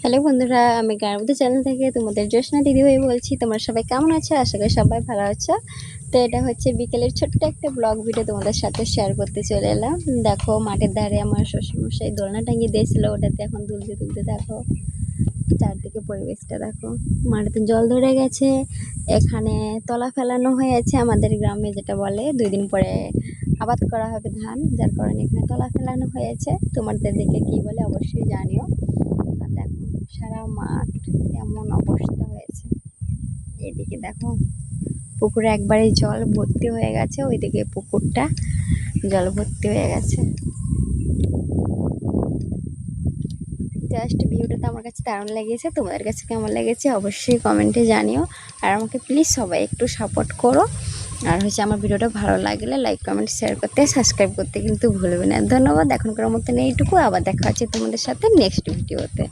Hello বন্ধুরা, আমি গানবুদ্ধ channel থেকে তোমাদের জ্যোৎস্না দিদিভাই বলছি। তোমরা সবাই কেমন আছো? আশা করি সবাই ভালো আছো। তো এটা হচ্ছে বিকেলের ছোট্ট একটা ব্লগ ভিডিও তোমাদের সাথে শেয়ার করতে চলে এলাম। দেখো মাঠের ধারে আমার শ্বশুরমশাই দোলনা টাঙিয়ে দিয়েছিল, ওটাতে এখন দুলতে দুলতে দেখো চারদিকে পরিবেশটা দেখো। মাটিতে জল ধরে গেছে, এখানে তলা ফেলানো হয়েছে আমাদের গ্রামে যেটা বলে 2 দিন পরে আবাদ করা হবে ধান, যার কারণে এখানে তলা ফেলানো হয়েছে। তোমাদের দিকে কি বলে অবশ্যই জানিও। আর দেখো সারা মাঠ এমন অবস্থা হয়েছে। এদিকে দেখো পুকুরে একবারে জল ভর্তি হয়ে গেছে, ওইদিকে পুকুরটা জল ভর্তি হয়ে গেছে। জাস্ট ভিউটা তো আমার কাছে দারুণ লেগেছে। তোমাদের কাছে কেমন লেগেছে অবশ্যই কমেন্টে জানিও। আর আমাকে প্লিজ সবাই একটু সাপোর্ট করো। আর হচ্ছে আমার ভিডিওটা ভালো লাগলে লাইক কমেন্ট শেয়ার করতে সাবস্ক্রাইব করতে কিন্তু ভুলবে না। ধন্যবাদ। এখনকার মতন এইটুকু, আবার দেখা হচ্ছে তোমাদের সাথে নেক্সট ভিডিওতে।